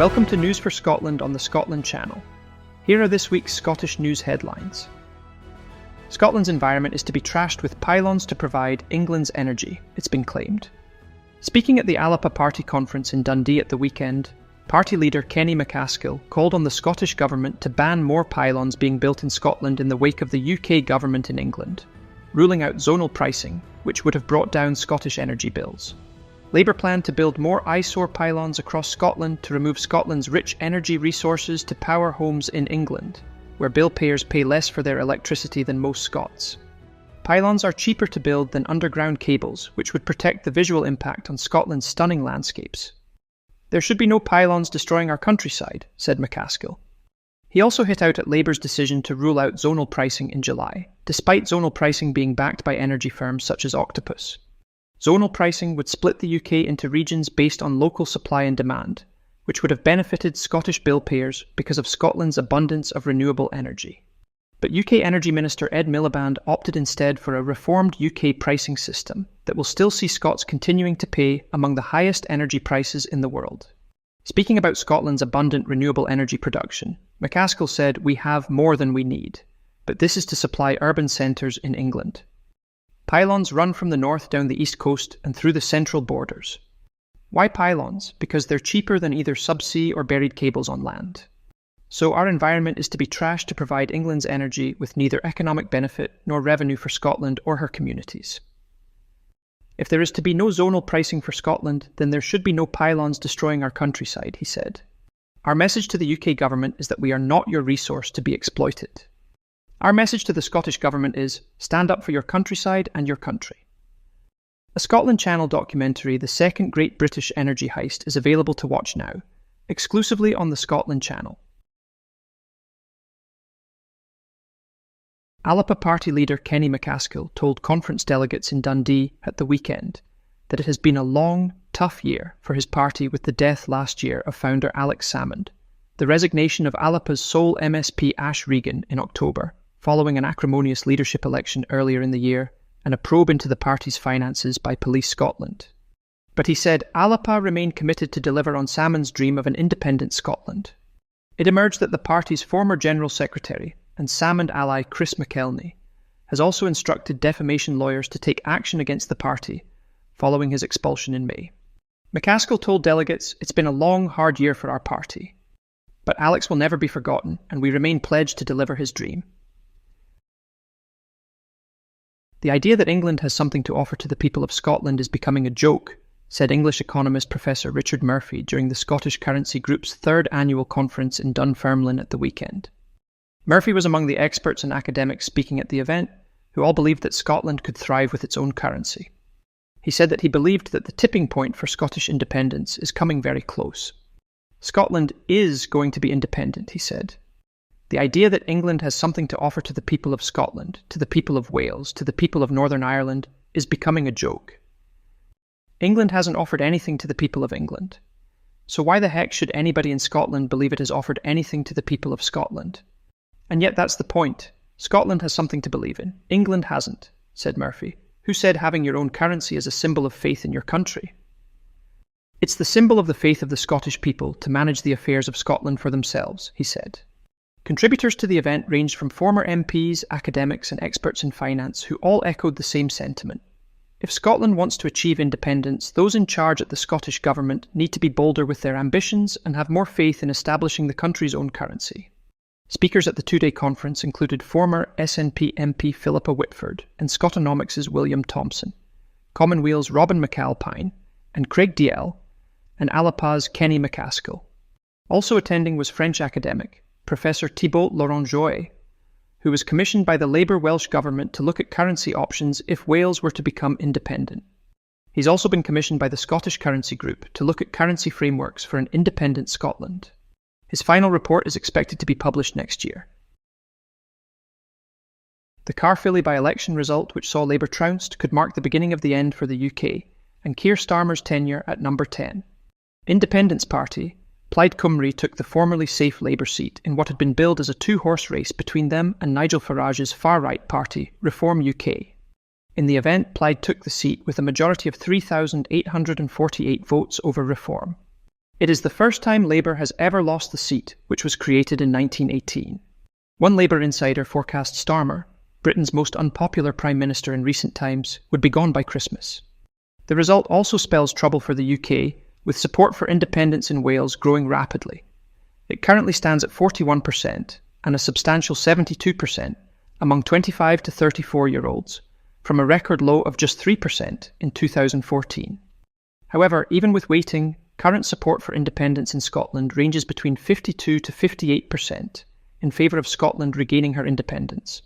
Welcome to News for Scotland on the Scotland Channel. Here are this week's Scottish news headlines. Scotland's environment is to be trashed with pylons to provide England's energy, it's been claimed. Speaking at the ALBA party conference in Dundee at the weekend, party leader Kenny MacAskill called on the Scottish Government to ban more pylons being built in Scotland in the wake of the UK Government in England, ruling out zonal pricing, which would have brought down Scottish energy bills. Labour planned to build more eyesore pylons across Scotland to remove Scotland's rich energy resources to power homes in England, where bill payers pay less for their electricity than most Scots. Pylons are cheaper to build than underground cables, which would protect the visual impact on Scotland's stunning landscapes. There should be no pylons destroying our countryside, said MacAskill. He also hit out at Labour's decision to rule out zonal pricing in July, despite zonal pricing being backed by energy firms such as Octopus. Zonal pricing would split the UK into regions based on local supply and demand, which would have benefited Scottish bill payers because of Scotland's abundance of renewable energy. But UK Energy Minister Ed Miliband opted instead for a reformed UK pricing system that will still see Scots continuing to pay among the highest energy prices in the world. Speaking about Scotland's abundant renewable energy production, MacAskill said, "We have more than we need, but this is to supply urban centres in England." Pylons run from the north down the east coast and through the central borders. Why pylons? Because they're cheaper than either subsea or buried cables on land. So our environment is to be trashed to provide England's energy with neither economic benefit nor revenue for Scotland or her communities. If there is to be no zonal pricing for Scotland, then there should be no pylons destroying our countryside, he said. Our message to the UK government is that we are not your resource to be exploited. Our message to the Scottish Government is, stand up for your countryside and your country. A Scotland Channel documentary, The Second Great British Energy Heist, is available to watch now, exclusively on the Scotland Channel. ALBA party leader Kenny MacAskill told conference delegates in Dundee at the weekend that it has been a long, tough year for his party with the death last year of founder Alex Salmond, the resignation of ALBA's sole MSP Ash Regan in October, following an acrimonious leadership election earlier in the year, and a probe into the party's finances by Police Scotland. But he said ALBA remained committed to deliver on Salmond's dream of an independent Scotland. It emerged that the party's former General Secretary and Salmond ally Chris McKelney has also instructed defamation lawyers to take action against the party following his expulsion in May. MacAskill told delegates, "It's been a long, hard year for our party. But Alex will never be forgotten, and we remain pledged to deliver his dream." The idea that England has something to offer to the people of Scotland is becoming a joke, said English economist Professor Richard Murphy during the Scottish Currency Group's third annual conference in Dunfermline at the weekend. Murphy was among the experts and academics speaking at the event, who all believed that Scotland could thrive with its own currency. He said that he believed that the tipping point for Scottish independence is coming very close. Scotland is going to be independent, he said. The idea that England has something to offer to the people of Scotland, to the people of Wales, to the people of Northern Ireland, is becoming a joke. England hasn't offered anything to the people of England. So why the heck should anybody in Scotland believe it has offered anything to the people of Scotland? And yet that's the point. Scotland has something to believe in. England hasn't, said Murphy, who said having your own currency is a symbol of faith in your country. It's the symbol of the faith of the Scottish people to manage the affairs of Scotland for themselves, he said. Contributors to the event ranged from former MPs, academics and experts in finance who all echoed the same sentiment. If Scotland wants to achieve independence, those in charge at the Scottish Government need to be bolder with their ambitions and have more faith in establishing the country's own currency. Speakers at the two-day conference included former SNP MP Philippa Whitford and Scotonomics' William Thompson, Commonweal's Robin McAlpine and Craig Dalziel, and ALBA's Kenny MacAskill. Also attending was French academic Professor Thibault Laurent-Joye, who was commissioned by the Labour Welsh Government to look at currency options if Wales were to become independent. He's also been commissioned by the Scottish Currency Group to look at currency frameworks for an independent Scotland. His final report is expected to be published next year. The Caerphilly by-election result, which saw Labour trounced, could mark the beginning of the end for the UK, and Keir Starmer's tenure at number 10. Independence Party, Plaid Cymru took the formerly safe Labour seat in what had been billed as a two-horse race between them and Nigel Farage's far-right party, Reform UK. In the event, Plaid took the seat with a majority of 3,848 votes over Reform. It is the first time Labour has ever lost the seat, which was created in 1918. One Labour insider forecast Starmer, Britain's most unpopular Prime Minister in recent times, would be gone by Christmas. The result also spells trouble for the UK, with support for independence in Wales growing rapidly. It currently stands at 41% and a substantial 72% among 25 to 34-year-olds, from a record low of just 3% in 2014. However, even with waiting, current support for independence in Scotland ranges between 52 to 58% in favour of Scotland regaining her independence.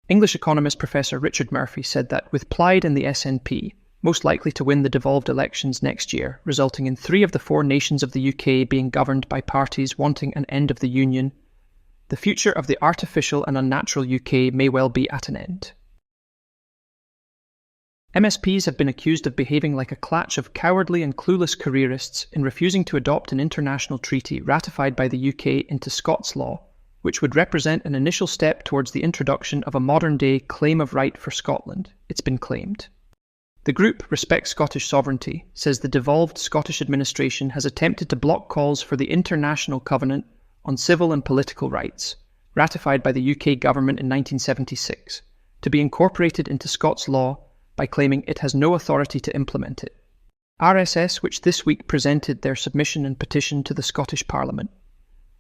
English economist Professor Richard Murphy said that with Plaid and the SNP most likely to win the devolved elections next year, resulting in 3 of the 4 nations of the UK being governed by parties wanting an end of the Union, the future of the artificial and unnatural UK may well be at an end. MSPs have been accused of behaving like a clutch of cowardly and clueless careerists in refusing to adopt an international treaty ratified by the UK into Scots law, which would represent an initial step towards the introduction of a modern-day claim of right for Scotland, it's been claimed. The group Respect Scottish Sovereignty says the devolved Scottish administration has attempted to block calls for the International Covenant on Civil and Political Rights, ratified by the UK government in 1976, to be incorporated into Scots law by claiming it has no authority to implement it. RSS, which this week presented their submission and petition to the Scottish Parliament,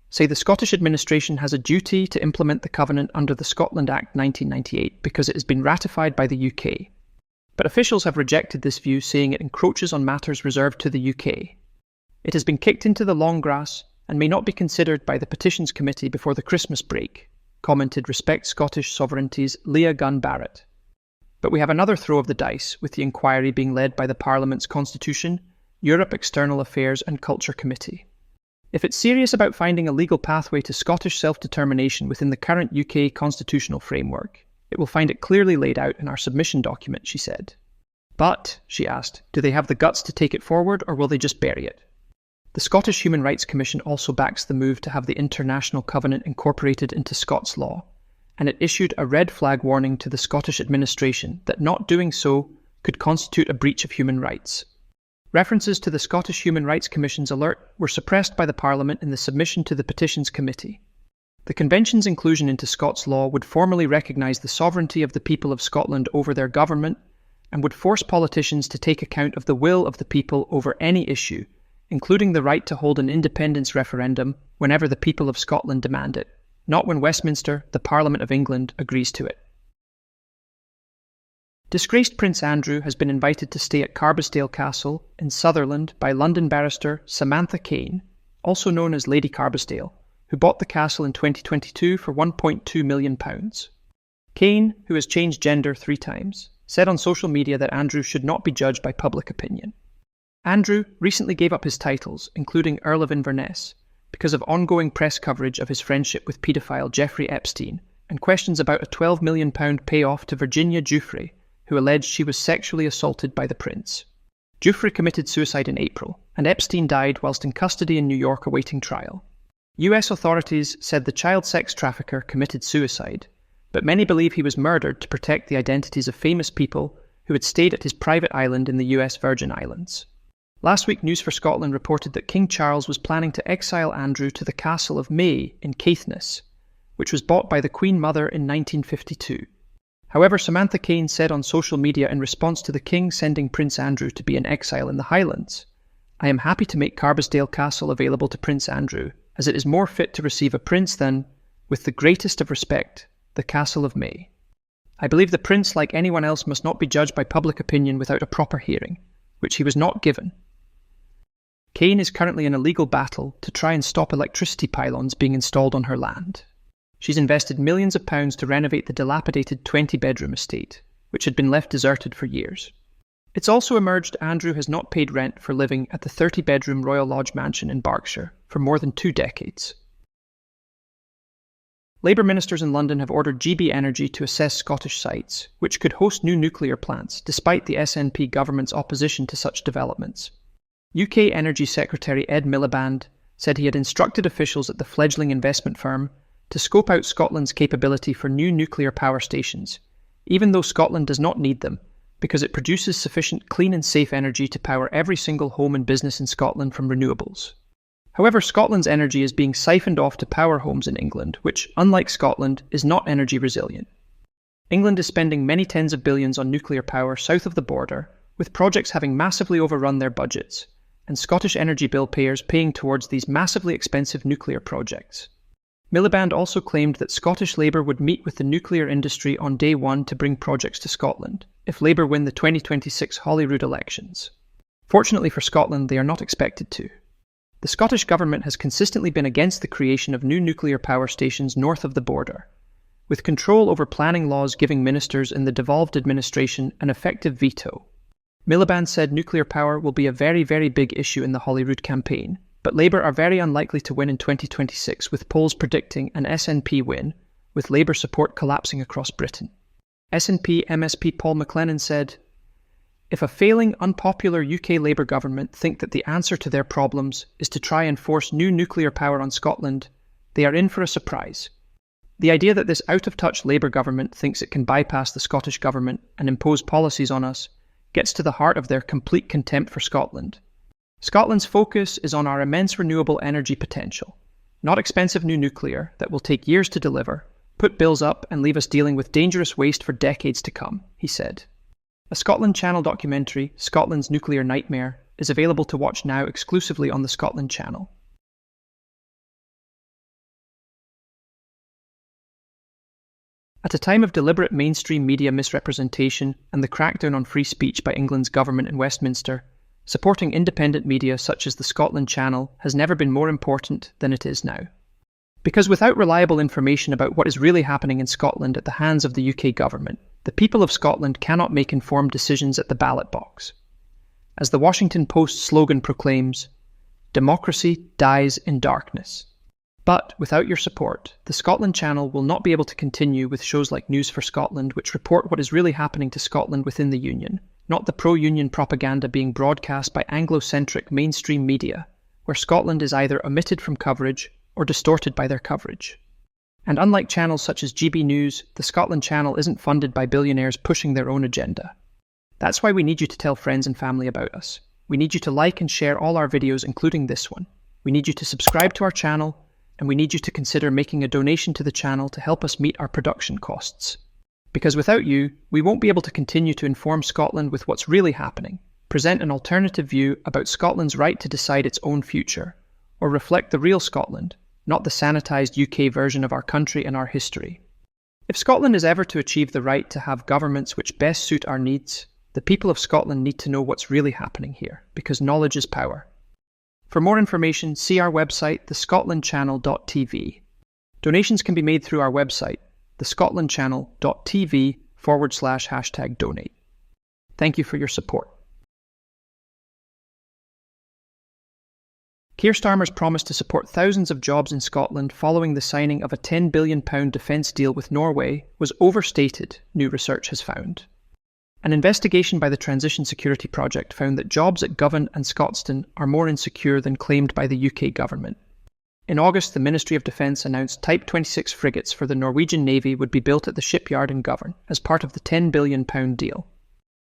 say the Scottish administration has a duty to implement the Covenant under the Scotland Act 1998 because it has been ratified by the UK. But officials have rejected this view, saying it encroaches on matters reserved to the UK. It has been kicked into the long grass and may not be considered by the Petitions Committee before the Christmas break, commented Respect Scottish Sovereignty's Leah Gunn Barrett. But we have another throw of the dice, with the inquiry being led by the Parliament's Constitution, Europe External Affairs and Culture Committee. If it's serious about finding a legal pathway to Scottish self-determination within the current UK constitutional framework, it will find it clearly laid out in our submission document, she said. But, she asked, do they have the guts to take it forward, or will they just bury it? The Scottish Human Rights Commission also backs the move to have the International Covenant incorporated into Scots law, and it issued a red flag warning to the Scottish administration that not doing so could constitute a breach of human rights. References to the Scottish Human Rights Commission's alert were suppressed by the Parliament in the submission to the Petitions Committee. The Convention's inclusion into Scots law would formally recognise the sovereignty of the people of Scotland over their government and would force politicians to take account of the will of the people over any issue, including the right to hold an independence referendum whenever the people of Scotland demand it, not when Westminster, the Parliament of England, agrees to it. Disgraced Prince Andrew has been invited to stay at Carbisdale Castle in Sutherland by London barrister Samantha Kane, also known as Lady Carbisdale, who bought the castle in 2022 for £1.2 million. Kane, who has changed gender 3 times, said on social media that Andrew should not be judged by public opinion. Andrew recently gave up his titles, including Earl of Inverness, because of ongoing press coverage of his friendship with paedophile Jeffrey Epstein and questions about a £12 million payoff to Virginia Giuffre, who alleged she was sexually assaulted by the prince. Giuffre committed suicide in April, and Epstein died whilst in custody in New York awaiting trial. US authorities said the child sex trafficker committed suicide, but many believe he was murdered to protect the identities of famous people who had stayed at his private island in the US Virgin Islands. Last week, News4Scotland reported that King Charles was planning to exile Andrew to the castle of May in Caithness, which was bought by the Queen Mother in 1952. However, Samantha Kane said on social media in response to the King sending Prince Andrew to be in exile in the Highlands, "I am happy to make Carbisdale Castle available to Prince Andrew, as it is more fit to receive a prince than, with the greatest of respect, the Castle of May. I believe the prince, like anyone else, must not be judged by public opinion without a proper hearing, which he was not given." Kane is currently in a legal battle to try and stop electricity pylons being installed on her land. She's invested millions of pounds to renovate the dilapidated 20-bedroom estate, which had been left deserted for years. It's also emerged Andrew has not paid rent for living at the 30-bedroom Royal Lodge mansion in Berkshire for more than 2 decades. Labour ministers in London have ordered GB Energy to assess Scottish sites, which could host new nuclear plants, despite the SNP government's opposition to such developments. UK Energy Secretary Ed Miliband said he had instructed officials at the fledgling investment firm to scope out Scotland's capability for new nuclear power stations, even though Scotland does not need them, because it produces sufficient clean and safe energy to power every single home and business in Scotland from renewables. However, Scotland's energy is being siphoned off to power homes in England, which, unlike Scotland, is not energy resilient. England is spending many tens of billions on nuclear power south of the border, with projects having massively overrun their budgets, and Scottish energy bill payers paying towards these massively expensive nuclear projects. Miliband also claimed that Scottish Labour would meet with the nuclear industry on day one to bring projects to Scotland, if Labour win the 2026 Holyrood elections. Fortunately for Scotland, they are not expected to. The Scottish Government has consistently been against the creation of new nuclear power stations north of the border, with control over planning laws giving ministers in the devolved administration an effective veto. Miliband said nuclear power will be a very, very big issue in the Holyrood campaign, but Labour are very unlikely to win in 2026, with polls predicting an SNP win, with Labour support collapsing across Britain. SNP MSP Paul McLennan said, "If a failing, unpopular UK Labour government think that the answer to their problems is to try and force new nuclear power on Scotland, they are in for a surprise. The idea that this out-of-touch Labour government thinks it can bypass the Scottish Government and impose policies on us gets to the heart of their complete contempt for Scotland. Scotland's focus is on our immense renewable energy potential, not expensive new nuclear that will take years to deliver, put bills up and leave us dealing with dangerous waste for decades to come," he said. A Scotland Channel documentary, Scotland's Nuclear Nightmare, is available to watch now exclusively on the Scotland Channel. At a time of deliberate mainstream media misrepresentation and the crackdown on free speech by England's government in Westminster, supporting independent media such as the Scotland Channel has never been more important than it is now. Because without reliable information about what is really happening in Scotland at the hands of the UK government, the people of Scotland cannot make informed decisions at the ballot box. As the Washington Post slogan proclaims, "Democracy dies in darkness." But without your support, the Scotland Channel will not be able to continue with shows like News for Scotland, which report what is really happening to Scotland within the Union, not the pro-Union propaganda being broadcast by Anglo-centric mainstream media, where Scotland is either omitted from coverage or distorted by their coverage. And unlike channels such as GB News, the Scotland Channel isn't funded by billionaires pushing their own agenda. That's why we need you to tell friends and family about us. We need you to like and share all our videos, including this one. We need you to subscribe to our channel, and we need you to consider making a donation to the channel to help us meet our production costs. Because without you, we won't be able to continue to inform Scotland with what's really happening, present an alternative view about Scotland's right to decide its own future, or reflect the real Scotland, not the sanitised UK version of our country and our history. If Scotland is ever to achieve the right to have governments which best suit our needs, the people of Scotland need to know what's really happening here, because knowledge is power. For more information, see our website, thescotlandchannel.tv. Donations can be made through our website, thescotlandchannel.tv/donate. Thank you for your support. Keir Starmer's promise to support thousands of jobs in Scotland following the signing of a £10 billion defence deal with Norway was overstated, new research has found. An investigation by the Transition Security Project found that jobs at Govan and Scotstoun are more insecure than claimed by the UK government. In August, the Ministry of Defence announced Type 26 frigates for the Norwegian Navy would be built at the shipyard in Govan as part of the £10 billion deal.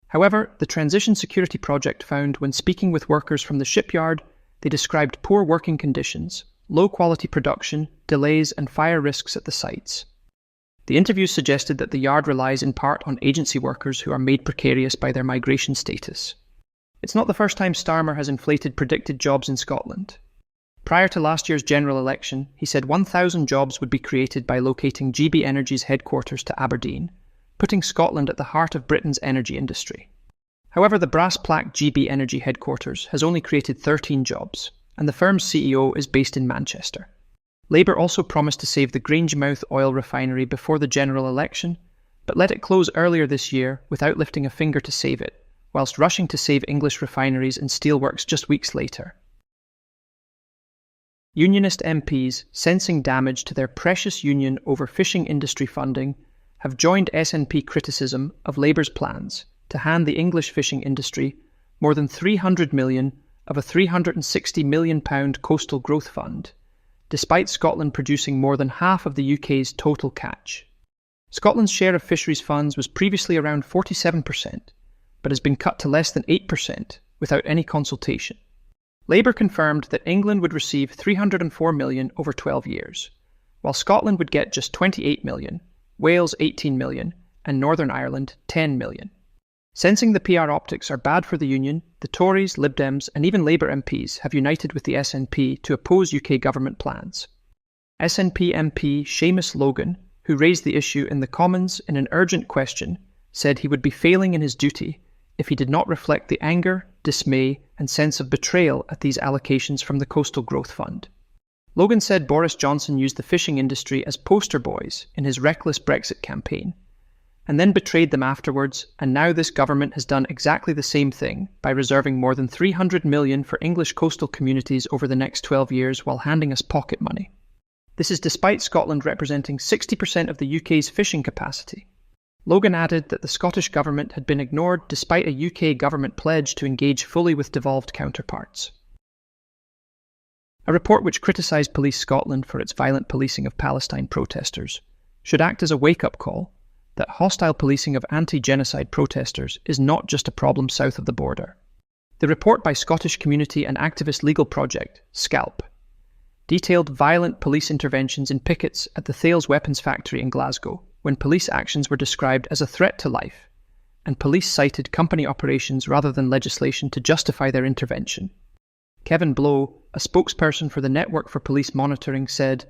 However, the Transition Security Project found when speaking with workers from the shipyard, they described poor working conditions, low-quality production, delays and fire risks at the sites. The interviews suggested that the yard relies in part on agency workers who are made precarious by their migration status. It's not the first time Starmer has inflated predicted jobs in Scotland. Prior to last year's general election, he said 1,000 jobs would be created by locating GB Energy's headquarters to Aberdeen, putting Scotland at the heart of Britain's energy industry. However, the brass-plaqued GB Energy headquarters has only created 13 jobs, and the firm's CEO is based in Manchester. Labour also promised to save the Grangemouth oil refinery before the general election, but let it close earlier this year without lifting a finger to save it, whilst rushing to save English refineries and steelworks just weeks later. Unionist MPs, sensing damage to their precious union over fishing industry funding, have joined SNP criticism of Labour's plans to hand the English fishing industry more than £300 million of a £360 million coastal growth fund, despite Scotland producing more than half of the UK's total catch. Scotland's share of fisheries funds was previously around 47%, but has been cut to less than 8% without any consultation. Labour confirmed that England would receive $304 million over 12 years, while Scotland would get just $28 million, Wales $18 million, and Northern Ireland $10 million. Sensing the PR optics are bad for the Union, the Tories, Lib Dems, and even Labour MPs have united with the SNP to oppose UK government plans. SNP MP Seamus Logan, who raised the issue in the Commons in an urgent question, said he would be failing in his duty if he did not reflect the anger, dismay, and sense of betrayal at these allocations from the Coastal Growth Fund. Logan said Boris Johnson used the fishing industry as poster boys in his reckless Brexit campaign, and then betrayed them afterwards, and now this government has done exactly the same thing by reserving more than $300 million for English coastal communities over the next 12 years while handing us pocket money. This is despite Scotland representing 60% of the UK's fishing capacity. Logan added that the Scottish government had been ignored despite a UK government pledge to engage fully with devolved counterparts. A report which criticised Police Scotland for its violent policing of Palestine protesters should act as a wake-up call that hostile policing of anti-genocide protesters is not just a problem south of the border. The report by Scottish community and activist legal project, SCALP, detailed violent police interventions in pickets at the Thales weapons factory in Glasgow, when police actions were described as a threat to life, and police cited company operations rather than legislation to justify their intervention. Kevin Blow, a spokesperson for the Network for Police Monitoring, said,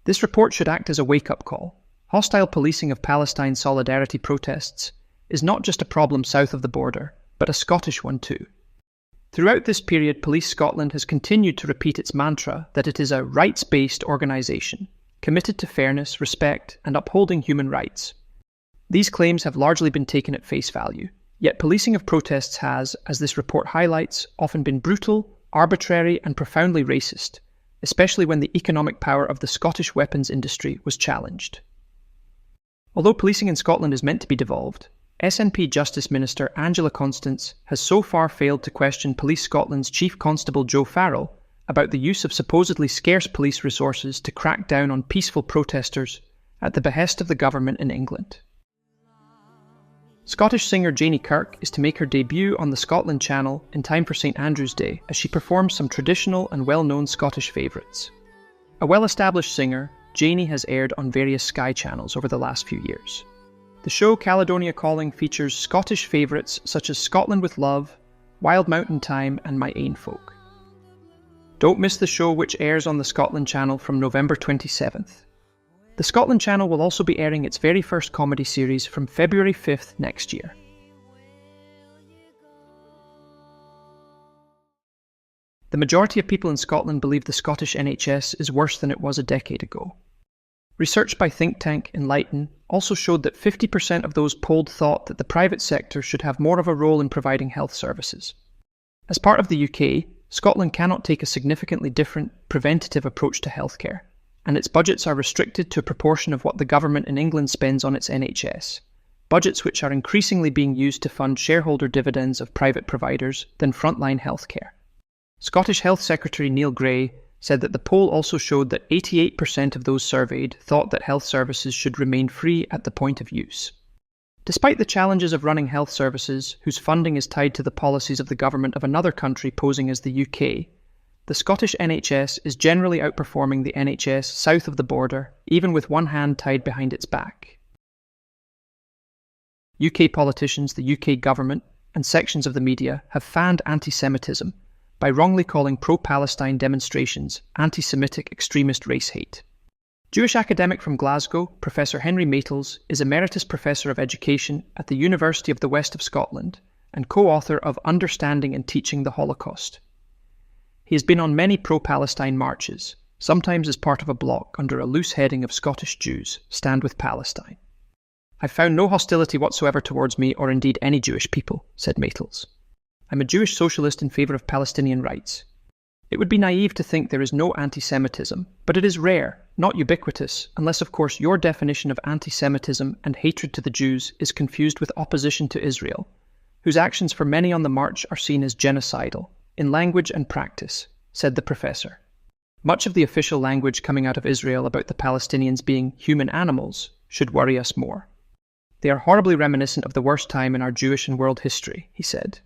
"This report should act as a wake-up call. Hostile policing of Palestine solidarity protests is not just a problem south of the border, but a Scottish one too." Throughout this period, Police Scotland has continued to repeat its mantra that it is a rights-based organisation, committed to fairness, respect, and upholding human rights. These claims have largely been taken at face value, yet policing of protests has, as this report highlights, often been brutal, arbitrary, and profoundly racist, especially when the economic power of the Scottish weapons industry was challenged. Although policing in Scotland is meant to be devolved, SNP Justice Minister Angela Constance has so far failed to question Police Scotland's Chief Constable Joe Farrell about the use of supposedly scarce police resources to crack down on peaceful protesters at the behest of the government in England. Scottish singer Janie Kirk is to make her debut on the Scotland Channel in time for St Andrew's Day as she performs some traditional and well-known Scottish favourites. A well-established singer, Janie has aired on various Sky channels over the last few years. The show Caledonia Calling features Scottish favourites such as Scotland with Love, Wild Mountain Time and My Ain Folk. Don't miss the show, which airs on the Scotland Channel from November 27th. The Scotland Channel will also be airing its very first comedy series from February 5th next year. The majority of people in Scotland believe the Scottish NHS is worse than it was a decade ago. Research by think tank Enlighten also showed that 50% of those polled thought that the private sector should have more of a role in providing health services. As part of the UK, Scotland cannot take a significantly different, preventative approach to healthcare, and its budgets are restricted to a proportion of what the government in England spends on its NHS, budgets which are increasingly being used to fund shareholder dividends of private providers than frontline healthcare. Scottish Health Secretary Neil Gray said that the poll also showed that 88% of those surveyed thought that health services should remain free at the point of use. Despite the challenges of running health services, whose funding is tied to the policies of the government of another country posing as the UK, the Scottish NHS is generally outperforming the NHS south of the border, even with one hand tied behind its back. UK politicians, the UK government, and sections of the media have fanned anti-Semitism by wrongly calling pro-Palestine demonstrations anti-Semitic extremist race hate. Jewish academic from Glasgow, Professor Henry Maitles, is Emeritus Professor of Education at the University of the West of Scotland and co-author of Understanding and Teaching the Holocaust. He has been on many pro-Palestine marches, sometimes as part of a bloc under a loose heading of Scottish Jews stand with Palestine. "I've found no hostility whatsoever towards me or indeed any Jewish people," said Maitles. "I'm a Jewish socialist in favour of Palestinian rights. It would be naive to think there is no anti-Semitism, but it is rare, not ubiquitous, unless of course your definition of anti-Semitism and hatred to the Jews is confused with opposition to Israel, whose actions for many on the march are seen as genocidal, in language and practice," said the professor. Much of the official language coming out of Israel about the Palestinians being human animals should worry us more. "They are horribly reminiscent of the worst time in our Jewish and world history," he said.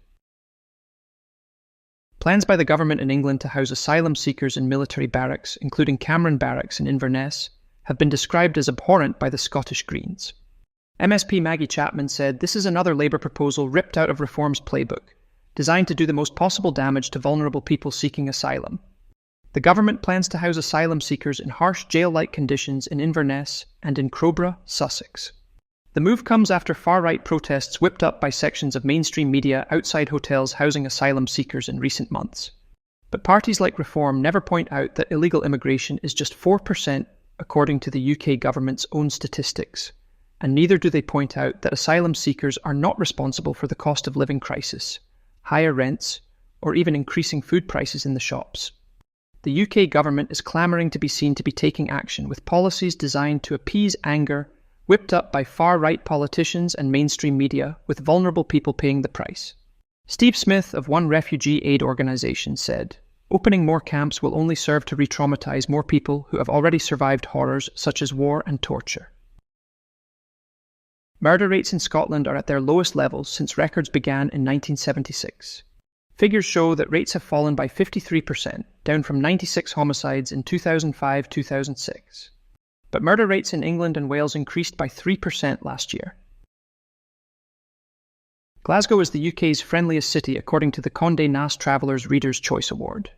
Plans by the government in England to house asylum seekers in military barracks, including Cameron Barracks in Inverness, have been described as abhorrent by the Scottish Greens. MSP Maggie Chapman said this is another Labour proposal ripped out of Reform's playbook, designed to do the most possible damage to vulnerable people seeking asylum. The government plans to house asylum seekers in harsh jail-like conditions in Inverness and in Crowborough, Sussex. The move comes after far-right protests whipped up by sections of mainstream media outside hotels housing asylum seekers in recent months. But parties like Reform never point out that illegal immigration is just 4% according to the UK government's own statistics, and neither do they point out that asylum seekers are not responsible for the cost of living crisis, higher rents, or even increasing food prices in the shops. The UK government is clamouring to be seen to be taking action with policies designed to appease anger whipped up by far-right politicians and mainstream media, with vulnerable people paying the price. Steve Smith of one refugee aid organisation said, "Opening more camps will only serve to re-traumatise more people who have already survived horrors such as war and torture." Murder rates in Scotland are at their lowest levels since records began in 1976. Figures show that rates have fallen by 53%, down from 96 homicides in 2005-2006. But murder rates in England and Wales increased by 3% last year. Glasgow is the UK's friendliest city according to the Condé Nast Traveller's Reader's Choice Award.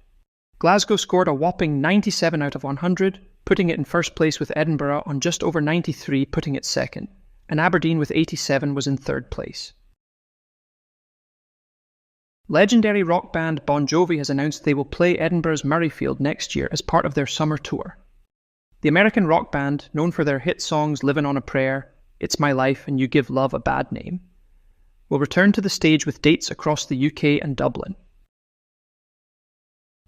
Glasgow scored a whopping 97 out of 100, putting it in first place, with Edinburgh on just over 93, putting it second, and Aberdeen with 87 was in third place. Legendary rock band Bon Jovi has announced they will play Edinburgh's Murrayfield next year as part of their summer tour. The American rock band, known for their hit songs Livin' on a Prayer, It's My Life and You Give Love a Bad Name, will return to the stage with dates across the UK and Dublin.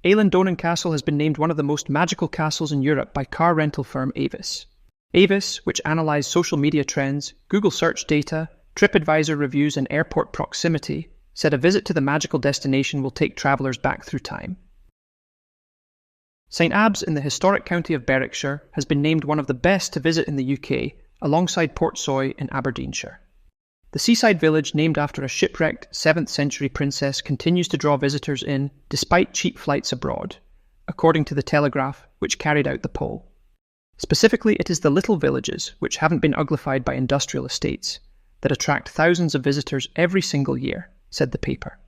Eilean Donan Castle has been named one of the most magical castles in Europe by car rental firm Avis. Avis, which analysed social media trends, Google search data, TripAdvisor reviews and airport proximity, said a visit to the magical destination will take travellers back through time. St Abbs in the historic county of Barracks has been named one of the best to visit in the UK, alongside Portsoy in Aberdeenshire. The seaside village, named after a shipwrecked 7th century princess, continues to draw visitors in despite cheap flights abroad, according to The Telegraph, which carried out the poll. Specifically, it is the little villages, which haven't been uglified by industrial estates, that attract thousands of visitors every single year, said the paper.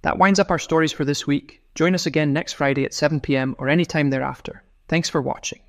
That winds up our stories for this week. Join us again next Friday at 7 p.m. or any time thereafter. Thanks for watching.